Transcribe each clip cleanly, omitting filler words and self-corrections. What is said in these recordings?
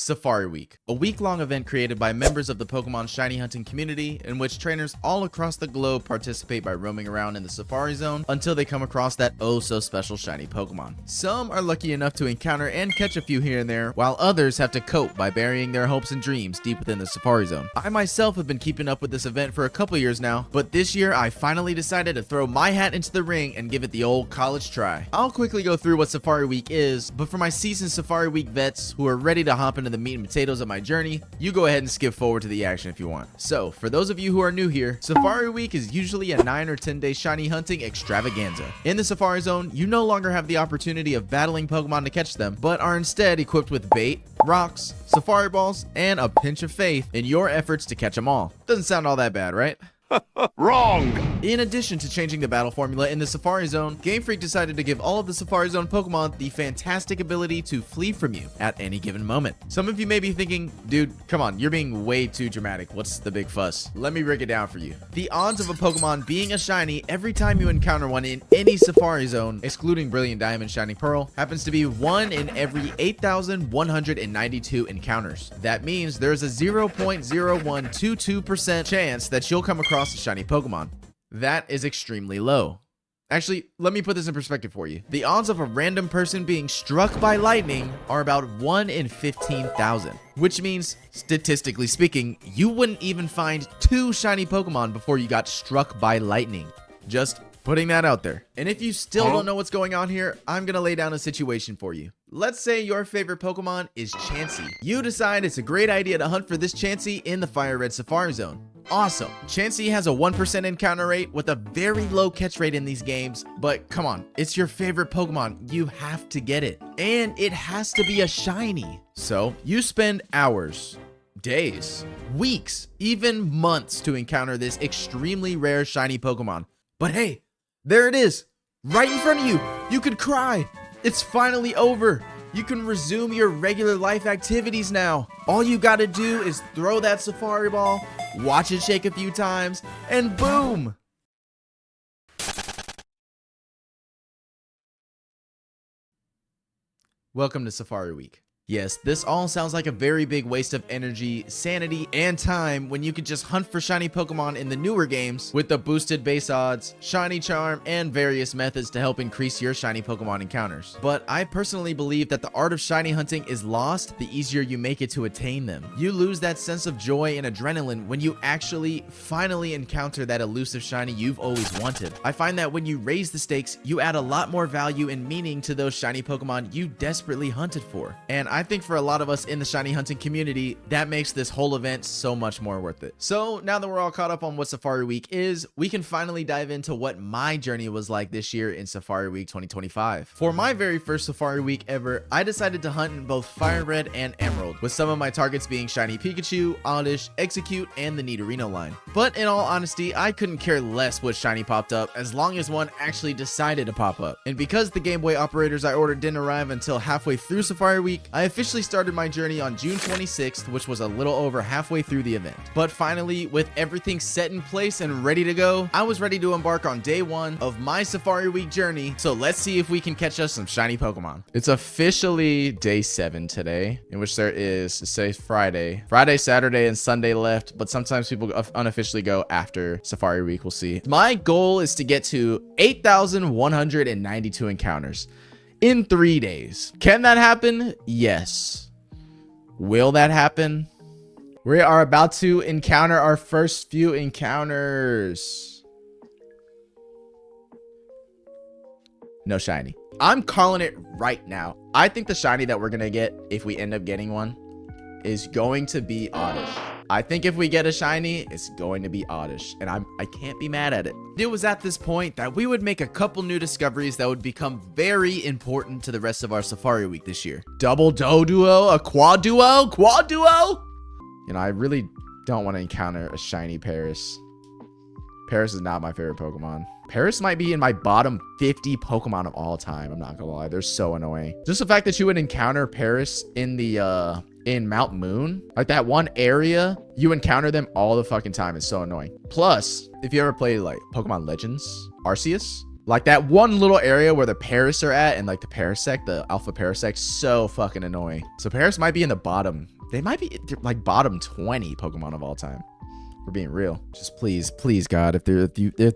Safari Week, a week-long event created by members of the Pokemon shiny hunting community in which trainers all across the globe participate by roaming around in the Safari Zone until they come across that oh-so-special shiny Pokemon. Some are lucky enough to encounter and catch a few here and there, while others have to cope by burying their hopes and dreams deep within the Safari Zone. I myself have been keeping up with this event for a couple years now, but this year I finally decided to throw my hat into the ring and give it the old college try. I'll quickly go through what Safari Week is, but for my seasoned Safari Week vets who are ready to hop into the meat and potatoes of my journey, you go ahead and skip forward to the action if you want. So, for those of you who are new here, Safari Week is usually a 9 or 10 day shiny hunting extravaganza. In the Safari Zone, you no longer have the opportunity of battling Pokemon to catch them, but are instead equipped with bait, rocks, Safari balls, and a pinch of faith in your efforts to catch them all. Doesn't sound all that bad, right? Wrong! In addition to changing the battle formula in the Safari Zone, Game Freak decided to give all of the Safari Zone Pokemon the fantastic ability to flee from you at any given moment. Some of you may be thinking, dude, come on, you're being way too dramatic. What's the big fuss? Let me break it down for you. The odds of a Pokemon being a shiny every time you encounter one in any Safari Zone, excluding Brilliant Diamond, Shining Pearl, happens to be 1 in every 8,192 encounters. That means there's a 0.0122% chance that you'll come across a shiny Pokemon. That is extremely low. Actually, let me put this in perspective for you. The odds of a random person being struck by lightning are about 1 in 15,000, which means, statistically speaking, you wouldn't even find 2 shiny Pokemon before you got struck by lightning. Just putting that out there. And if you still don't know what's going on here, I'm gonna lay down a situation for you. Let's say your favorite Pokemon is Chansey. You decide it's a great idea to hunt for this Chansey in the Fire Red Safari Zone. Awesome. Chansey has a 1% encounter rate with a very low catch rate in these games, but come on, it's your favorite Pokemon. You have to get it. And it has to be a shiny. So you spend hours, days, weeks, even months to encounter this extremely rare shiny Pokemon. But hey, there it is, right in front of you. You could cry. It's finally over. You can resume your regular life activities now. All you gotta do is throw that Safari Ball, watch it shake a few times, and boom! Welcome to Safari Week. Yes, this all sounds like a very big waste of energy, sanity, and time when you could just hunt for shiny Pokemon in the newer games with the boosted base odds, shiny charm, and various methods to help increase your shiny Pokemon encounters. But I personally believe that the art of shiny hunting is lost the easier you make it to attain them. You lose that sense of joy and adrenaline when you actually finally encounter that elusive shiny you've always wanted. I find that when you raise the stakes, you add a lot more value and meaning to those shiny Pokemon you desperately hunted for. And I think for a lot of us in the shiny hunting community, that makes this whole event so much more worth it. So now that we're all caught up on what Safari Week is, we can finally dive into what my journey was like this year in Safari Week 2025. For my very first Safari Week ever, I decided to hunt in both Fire Red and Emerald, with some of my targets being Shiny Pikachu, Oddish, Execute, and the Nidorino line. But in all honesty, I couldn't care less what shiny popped up as long as one actually decided to pop up. And because the Game Boy operators I ordered didn't arrive until halfway through Safari Week, I officially started my journey on June 26th, which was a little over halfway through the event. But finally, with everything set in place and ready to go, I was ready to embark on day 1 of my Safari Week journey. So let's see if we can catch us some shiny Pokemon. It's officially day 7 today, in which there is, say, Friday, Saturday, and Sunday left, but sometimes people unofficially go after Safari Week. We'll see. My goal is to get to 8,192 encounters in 3 days. Can that happen? Yes. Will that happen? We are about to encounter our first few encounters. No shiny. I'm calling it right now. I think the shiny that we're gonna get, if we end up getting one, is going to be Oddish. I think if we get a shiny, it's going to be Oddish, and I can't be mad at it. It was at this point that we would make a couple new discoveries that would become very important to the rest of our Safari Week this year. Double Doduo, a Quad Duo? You know, I really don't want to encounter a shiny Paris. Paris is not my favorite Pokemon. Paris might be in my bottom 50 Pokemon of all time. I'm not gonna lie, they're so annoying. Just the fact that you would encounter Paris in the in Mount Moon, like that one area, you encounter them all the fucking time. It's so annoying. Plus, if you ever play like Pokemon Legends Arceus, like that one little area where the Paris are at and like the Parasect, the Alpha Parasect, so fucking annoying. So Paris might be in the bottom They might be like bottom 20 Pokemon of all time. We're being real. Just please, God, if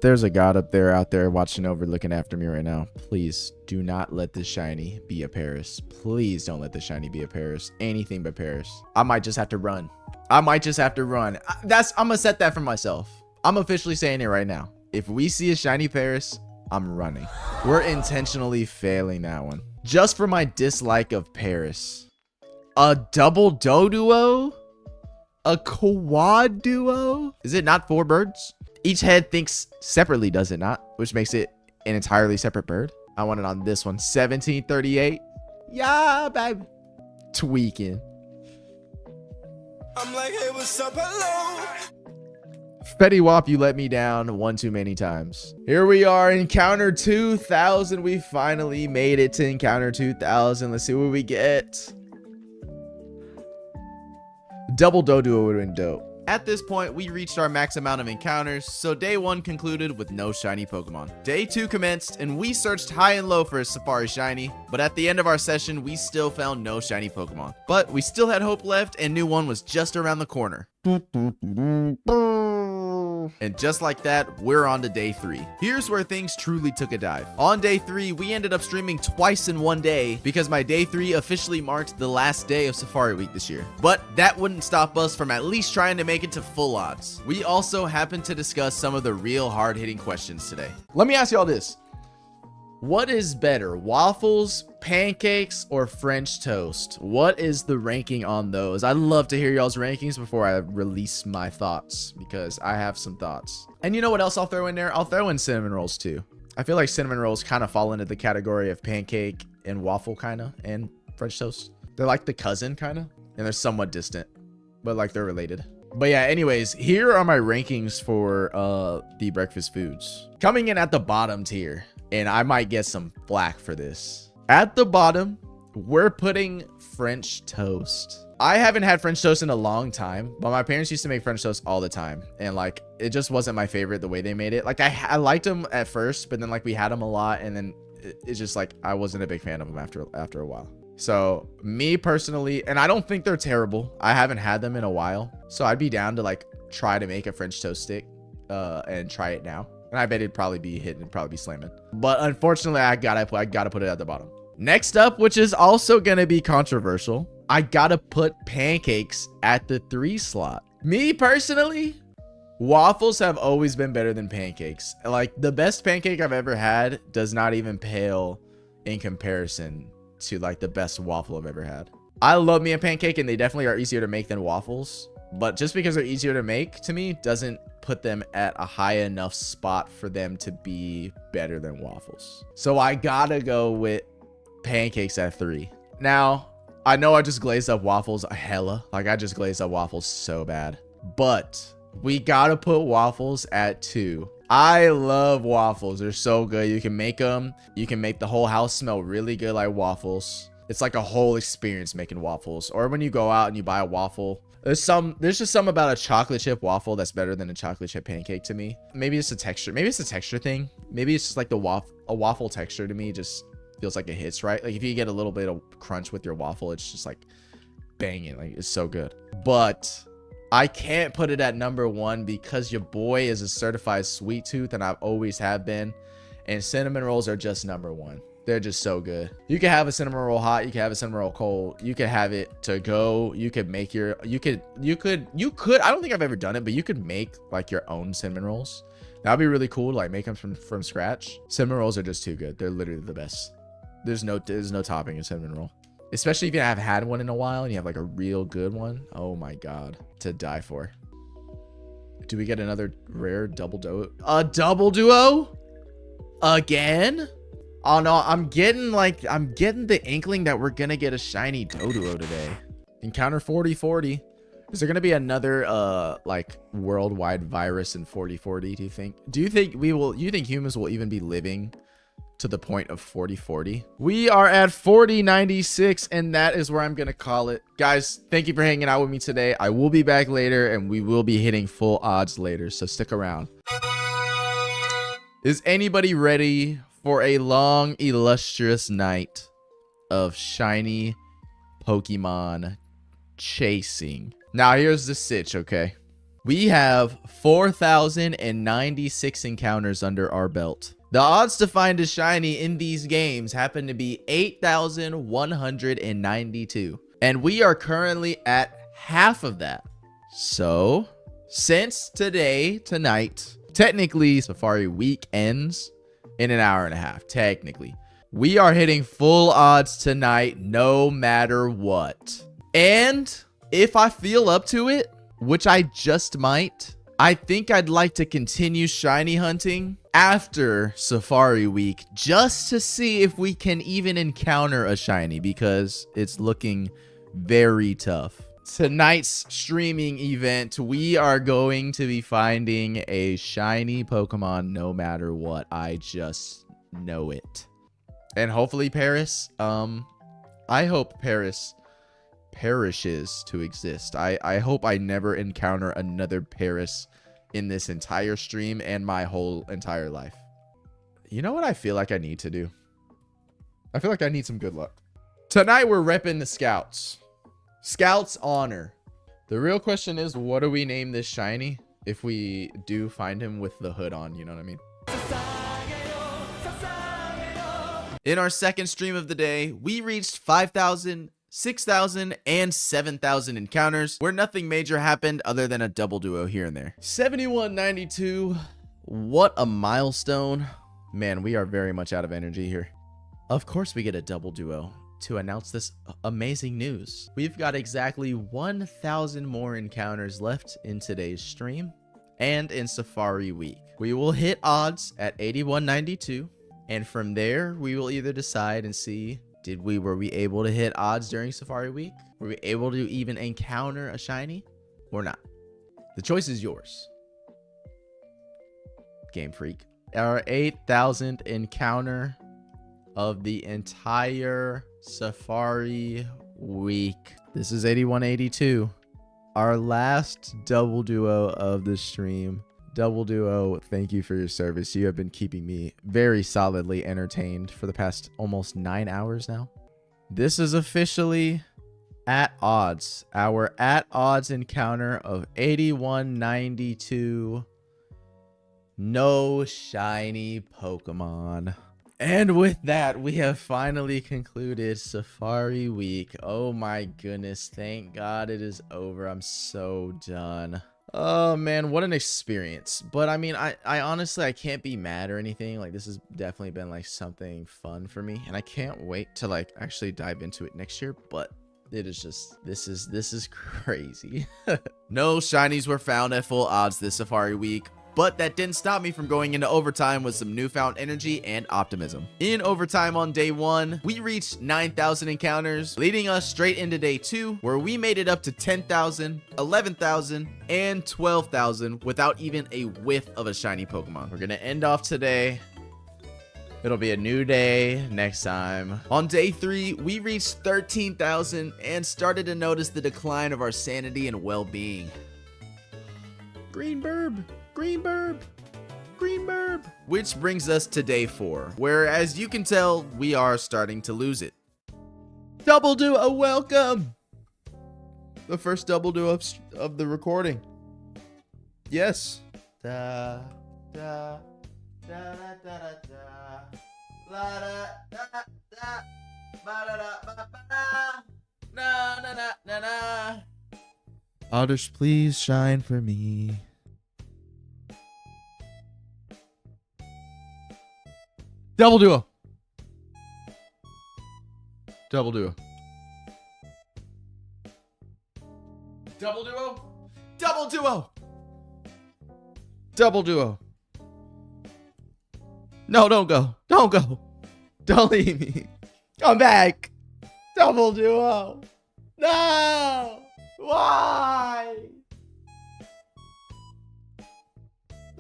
there's a God out there watching over, looking after me right now, please do not let this shiny be a Paris. Please don't let this shiny be a Paris. Anything but Paris. I might just have to run. I'm gonna set that for myself. I'm officially saying it right now. If we see a shiny Paris, I'm running. We're intentionally failing that one. Just for my dislike of Paris. A double Doduo? A quad duo? Is it not 4 birds? Each head thinks separately, does it not? Which makes it an entirely separate bird. I want it on this one. 1738. Yeah, baby. Tweaking. I'm like, hey, what's up? Hello. Fetty Wap, you let me down one too many times. Here we are, encounter 2000. We finally made it to encounter 2000. Let's see what we get. Double Doduo would have been dope. At this point, we reached our max amount of encounters, so day 1 concluded with no shiny Pokemon. Day 2 commenced, and we searched high and low for a Safari shiny, but at the end of our session, we still found no shiny Pokemon. But we still had hope left, and new one was just around the corner. And just like that, we're on to day 3. Here's where things truly took a dive. On day 3, we ended up streaming twice in one day because my day 3 officially marked the last day of Safari Week this year. But that wouldn't stop us from at least trying to make it to full odds. We also happened to discuss some of the real hard-hitting questions today. Let me ask y'all this. What is better, waffles, pancakes, or French toast? What is the ranking on those? I'd love to hear y'all's rankings before I release my thoughts, because I have some thoughts. And you know what else I'll throw in there? I'll throw in cinnamon rolls too. I feel like cinnamon rolls kind of fall into the category of pancake and waffle kind of, and French toast. They're like the cousin kind of, and they're somewhat distant, but like they're related. But yeah, anyways, here are my rankings for the breakfast foods. Coming in at the bottom tier, and I might get some flack for this. At the bottom, we're putting French toast. I haven't had French toast in a long time, but my parents used to make French toast all the time. And like, it just wasn't my favorite the way they made it. Like I liked them at first, but then like we had them a lot, and then it's just like, I wasn't a big fan of them after a while. So me personally, and I don't think they're terrible. I haven't had them in a while. So I'd be down to like try to make a French toast stick and try it now. And I bet it'd probably be hitting, it'd probably be slamming. But unfortunately, I gotta put it at the bottom. Next up, which is also gonna be controversial, I gotta put pancakes at the 3 slot. Me personally, waffles have always been better than pancakes. Like the best pancake I've ever had does not even pale in comparison to like the best waffle I've ever had. I love me a pancake, and they definitely are easier to make than waffles. But just because they're easier to make, to me, doesn't put them at a high enough spot for them to be better than waffles. So I gotta go with pancakes at 3. Now, I know I just glazed up waffles a hella. Like I just glazed up waffles so bad. But we gotta put waffles at 2. I love waffles. They're so good. You can make them. You can make the whole house smell really good like waffles. It's like a whole experience making waffles. Or when you go out and you buy a waffle, there's just something about a chocolate chip waffle that's better than a chocolate chip pancake to me. Maybe it's a texture. Maybe it's a texture thing. Maybe it's just like a waffle texture to me just feels like it hits right. Like if you get a little bit of crunch with your waffle, it's just like banging. Like it's so good. But I can't put it at number 1 because your boy is a certified sweet tooth, and I've always have been. And cinnamon rolls are just number 1. They're just so good. You can have a cinnamon roll hot. You can have a cinnamon roll cold. You can have it to go. You could make your, you could, I don't think I've ever done it, but you could make like your own cinnamon rolls. That'd be really cool to like make them from scratch. Cinnamon rolls are just too good. They're literally the best. There's no topping a cinnamon roll. Especially if you have had one in a while and you have like a real good one. Oh my God, to die for. Do we get another rare double duo? A double duo? Again? Oh no, I'm getting the inkling that we're gonna get a shiny Doduo today. Encounter 4040. Is there gonna be another like worldwide virus in 4040, do you think? You think humans will even be living to the point of 4040? We are at 4096, and that is where I'm gonna call it. Guys, thank you for hanging out with me today. I will be back later, and we will be hitting full odds later, so stick around. Is anybody ready for a long, illustrious night of shiny Pokemon chasing. Now, here's the sitch, okay? We have 4,096 encounters under our belt. The odds to find a shiny in these games happen to be 8,192. And we are currently at half of that. So, since tonight, technically Safari Week ends in an hour and a half, technically. We are hitting full odds tonight, no matter what. And if I feel up to it, which I just might, I think I'd like to continue shiny hunting after Safari Week just to see if we can even encounter a shiny, because it's looking very tough. Tonight's streaming event, we are going to be finding a shiny Pokemon no matter what. I just know it. And hopefully Paris, I hope Paris perishes to exist. I hope I never encounter another Paris in this entire stream and my whole entire life. You know what I feel like I need to do? I feel like I need some good luck. Tonight we're repping the Scouts. Scouts honor. The real question is, what do we name this shiny if we do find him with the hood on? You know what I mean? In our second stream of the day, we reached 5,000, 6,000, and 7,000 encounters where nothing major happened other than a double duo here and there. 7192. What a milestone. Man, we are very much out of energy here. Of course we get a double duo to announce this amazing news. We've got exactly 1,000 more encounters left in today's stream and in Safari Week. We will hit odds at 8192, and from there we will either decide and see, were we able to hit odds during Safari Week? Were we able to even encounter a shiny or not? The choice is yours, Game Freak. Our 8,000th encounter of the entire Safari Week. This is 8182. Our last double duo of the stream. Double duo, thank you for your service. You have been keeping me very solidly entertained for the past almost 9 hours now. This is officially at odds. Our at odds encounter of 8192. No shiny Pokemon. And with that, we have finally concluded Safari Week. Oh my goodness. Thank God it is over. I'm so done. Oh man, what an experience. But I mean, I honestly, I can't be mad or anything. Like, this has definitely been like something fun for me. And I can't wait to like actually dive into it next year. But it is just, this is crazy. No shinies were found at full odds this Safari Week, but that didn't stop me from going into overtime with some newfound energy and optimism. In overtime on day 1, we reached 9,000 encounters, leading us straight into day 2, where we made it up to 10,000, 11,000, and 12,000 without even a whiff of a shiny Pokemon. We're gonna end off today. It'll be a new day next time. On day 3, we reached 13,000 and started to notice the decline of our sanity and well-being. Green Burb. Green Burb. Green Burb. Which brings us to day 4, where, as you can tell, we are starting to lose it. Double duo, welcome! The first double duo of the recording. Yes. Da, da, da, da, da, da, da. La, da, da, da. Ba, da, da, ba, ba, da. Na, na, na, na, na. Others, please shine for me. Double duo. Double duo. Double duo. Double duo. Double duo. No, don't go. Don't go. Don't leave me. Come back. Double duo. No. Why?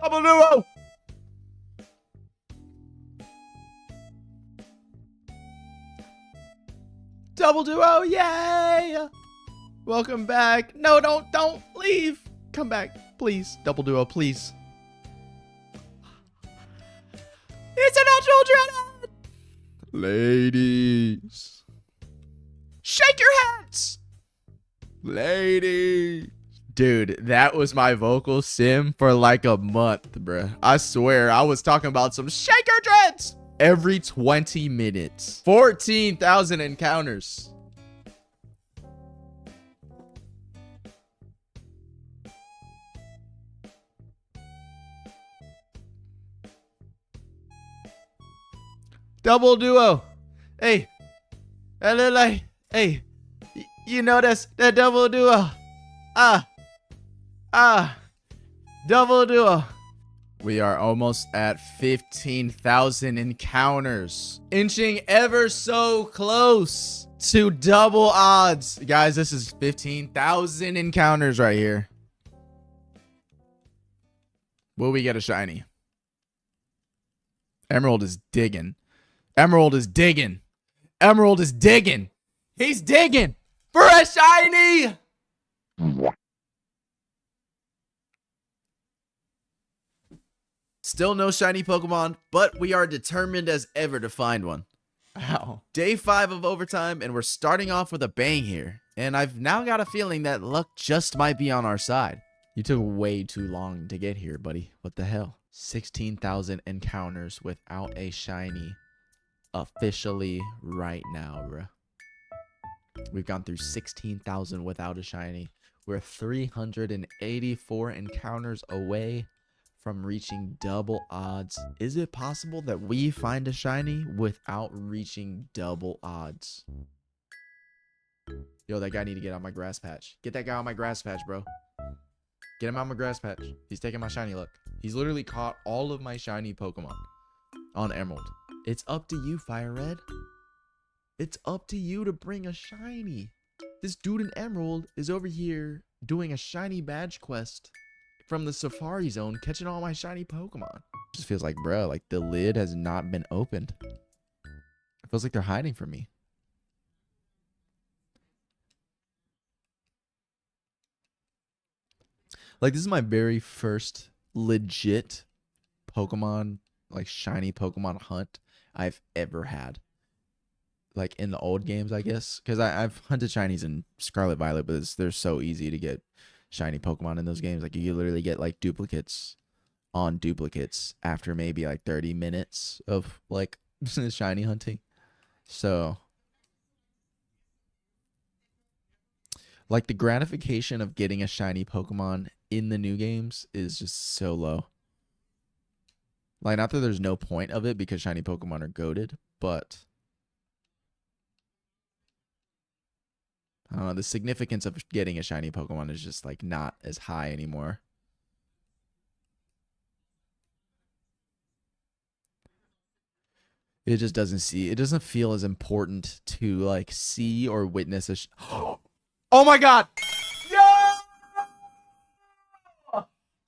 Double duo. Double duo, yay! Welcome back. No, don't leave. Come back, please. Double duo, please. It's a natural dreadhead! Ladies, shake your heads! Lady. Dude, that was my vocal sim for like a month, bruh. I swear, I was talking about some shaker dreads every 20 minutes. 14,000 encounters. Double duo. Hey. Hey. You know that double duo. Double duo. We are almost at 15,000 encounters. Inching ever so close to double odds. Guys, this is 15,000 encounters right here. Will we get a shiny? Emerald is digging. Emerald is digging. Emerald is digging. He's digging for a shiny. Still no shiny Pokemon, but we are determined as ever to find one. Wow. Day 5 of overtime, and we're starting off with a bang here. And I've now got a feeling that luck just might be on our side. You took way too long to get here, buddy. What the hell? 16,000 encounters without a shiny officially right now, bruh. We've gone through 16,000 without a shiny. We're 384 encounters away from reaching double odds. Is it possible that we find a shiny without reaching double odds? Yo, that guy need to get on my grass patch. Get that guy on my grass patch, bro. Get him on my grass patch. He's taking my shiny luck. He's literally caught all of my shiny Pokemon on Emerald. It's up to you, Fire Red. It's up to you to bring a shiny. This dude in Emerald is over here doing a shiny badge quest from the Safari Zone, catching all my shiny Pokemon. It just feels like, bro, like the lid has not been opened. It feels like they're hiding from me. Like, this is my very first legit Pokemon, like shiny Pokemon hunt I've ever had. Like in the old games, I guess, because I've hunted shinies in Scarlet Violet, but they're so easy to get shiny Pokemon in those games. Like, you literally get like duplicates on duplicates after maybe like 30 minutes of like shiny hunting. So like the gratification of getting a shiny Pokemon in the new games is just so low. Like, not that there's no point of it because shiny Pokemon are goated, but I don't know, the significance of getting a shiny Pokemon is just like not as high anymore. It just doesn't feel as important to like see or witness a oh my god! Yo!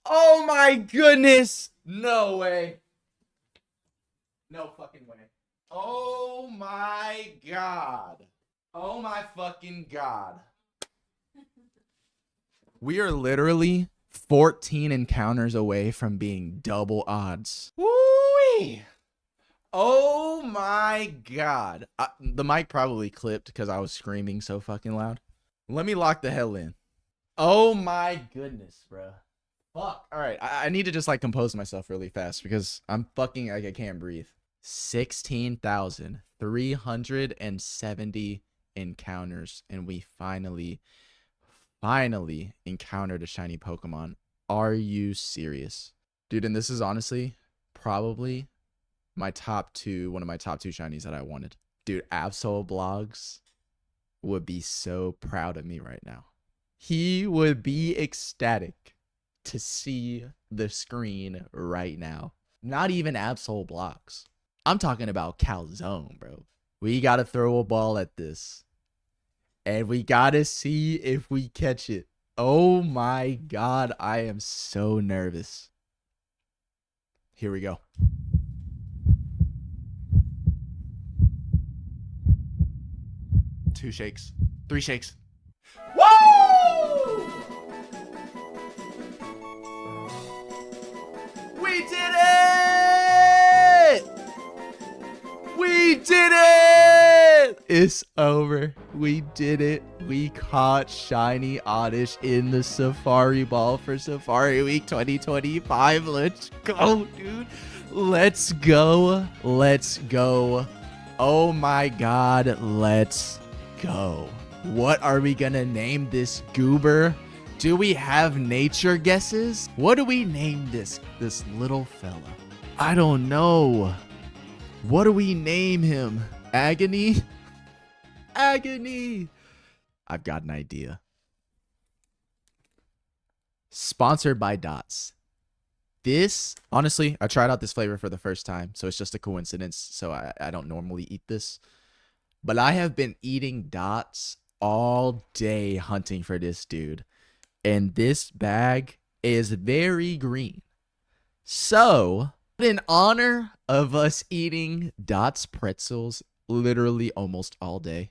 Oh my goodness! No way. No fucking way. Oh my god. Oh my fucking god. We are literally 14 encounters away from being double odds. Woo-wee! Oh my god. The mic probably clipped because I was screaming so fucking loud. Let me lock the hell in. Oh my goodness, bro. Fuck. All right. I need to just like compose myself really fast because I'm fucking like I can't breathe. 16,370 encounters, and we finally encountered a shiny Pokemon. Are you serious? Dude, and this is honestly probably one of my top two shinies that I wanted. Dude, Absol Blogs would be so proud of me right now. He would be ecstatic to see the screen right now. Not even Absol Blogs. I'm talking about Calzone, bro. We got to throw a ball at this. And we got to see if we catch it. Oh my god, I am so nervous. Here we go. Two shakes. Three shakes. Woo! We did it! We did it! It's over. We did it. We caught Shiny Oddish in the Safari Ball for Safari Week 2025. Let's go, dude. Let's go. Let's go. Oh my god, let's go. What are we gonna name this goober? Do we have nature guesses? What do we name this little fella? I don't know. What do we name him? Agony? Agony. I've got an idea. Sponsored by Dots. This, honestly, I tried out this flavor for the first time, so it's just a coincidence. So I don't normally eat this. But I have been eating Dots all day hunting for this dude. And this bag is very green. So, in honor of us eating Dots pretzels literally almost all day,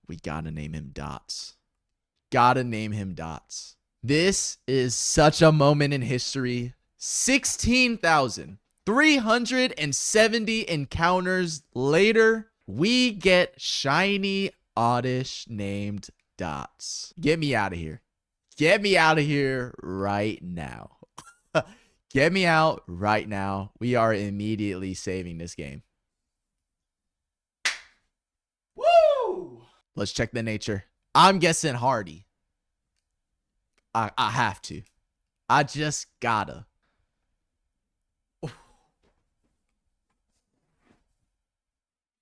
we gotta name him Dots. Gotta name him Dots. This is such a moment in history. 16,370 encounters later, we get Shiny Oddish named Dots. Get me out of here. Get me out of here right now. Get me out right now. We are immediately saving this game. Woo! Let's check the nature. I'm guessing hardy. I have to. I just gotta.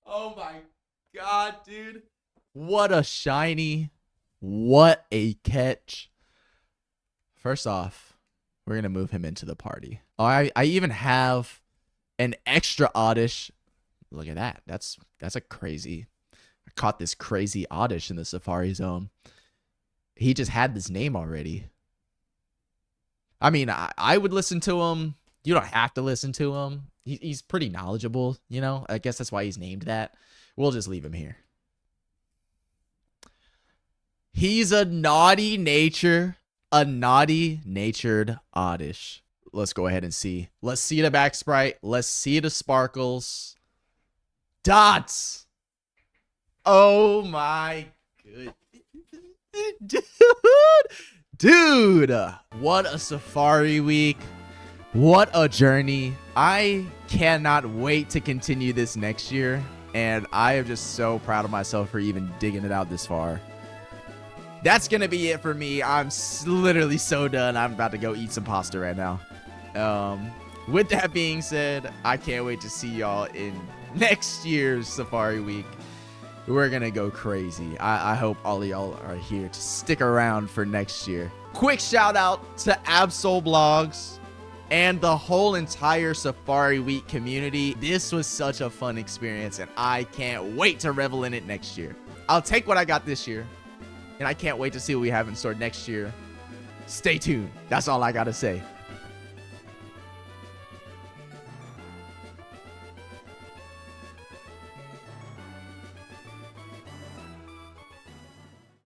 Oh my god, dude. What a shiny. What a catch. First off, we're going to move him into the party. Oh, I even have an extra Oddish. Look at that. That's a crazy. I caught this crazy Oddish in the Safari Zone. He just had this name already. I mean, I would listen to him. You don't have to listen to him. He's pretty knowledgeable, you know? I guess that's why he's named that. We'll just leave him here. He's a naughty natured Oddish. Let's go ahead and see. Let's see the back sprite. Let's see the sparkles. Dots. Oh my good. Dude, what a Safari Week. What a journey. I cannot wait to continue this next year. And I am just so proud of myself for even digging it out this far. That's going to be it for me. I'm literally so done. I'm about to go eat some pasta right now. With that being said, I can't wait to see y'all in next year's Safari Week. We're going to go crazy. I hope all of y'all are here to stick around for next year. Quick shout out to Absol Blogs and the whole entire Safari Week community. This was such a fun experience, and I can't wait to revel in it next year. I'll take what I got this year, and I can't wait to see what we have in store next year. Stay tuned. That's all I got to say.